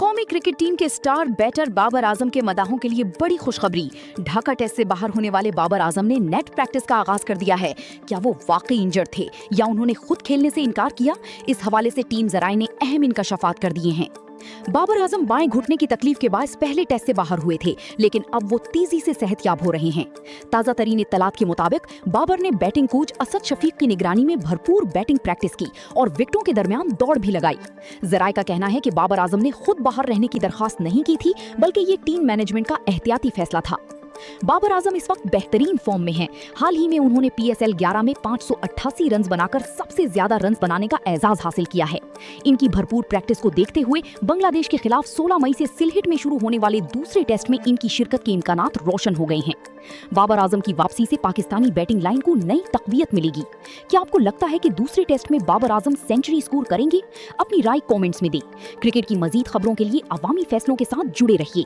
कौमी cricket team के star batter Babar Azam के मदाहों के लिए बड़ी खुशखबरी। ढाका टेस्ट से बाहर होने वाले बाबर आजम ने नेट प्रैक्टिस का आगाज कर दिया है। क्या वो वाकई इंजर्ड थे या उन्होंने खुद खेलने से इनकार किया? इस हवाले से टीम जराए ने अहम इंकशाफात कर दिए हैं। बाबर आजम बाएं घुटने की तकलीफ के बाद पहले टेस्ट से बाहर हुए थे, लेकिन अब वो तेजी से सेहतयाब हो रहे हैं। ताजा तरीन इत्तलात के मुताबिक बाबर ने बैटिंग कोच असद शफीक की निगरानी में भरपूर बैटिंग प्रैक्टिस की और विकेटों के दरमियान दौड़ भी लगाई। जराए का कहना है कि बाबर आजम ने खुद बाहर रहने की दरखास्त नहीं की थी, बल्कि ये टीम मैनेजमेंट का एहतियाती फैसला था। बाबर आजम इस वक्त बेहतरीन फॉर्म में हैं। हाल ही में उन्होंने PSL 11 में 588 रन बनाकर सबसे ज्यादा रन बनाने का एजाज हासिल किया है। इनकी भरपूर प्रैक्टिस को देखते हुए बांग्लादेश के खिलाफ 16 मई से सिलहिट में शुरू होने वाले दूसरे टेस्ट में इनकी शिरकत के इम्कानात रोशन हो गए हैं। बाबर आजम की वापसी से पाकिस्तानी बैटिंग लाइन को नई तकवीयत मिलेगी। क्या आपको लगता है कि दूसरे टेस्ट में बाबर आजम सेंचुरी स्कोर करेंगे? अपनी राय कमेंट्स में दें। क्रिकेट की मजीद खबरों के लिए अवामी फैसलों के साथ जुड़े रहिए।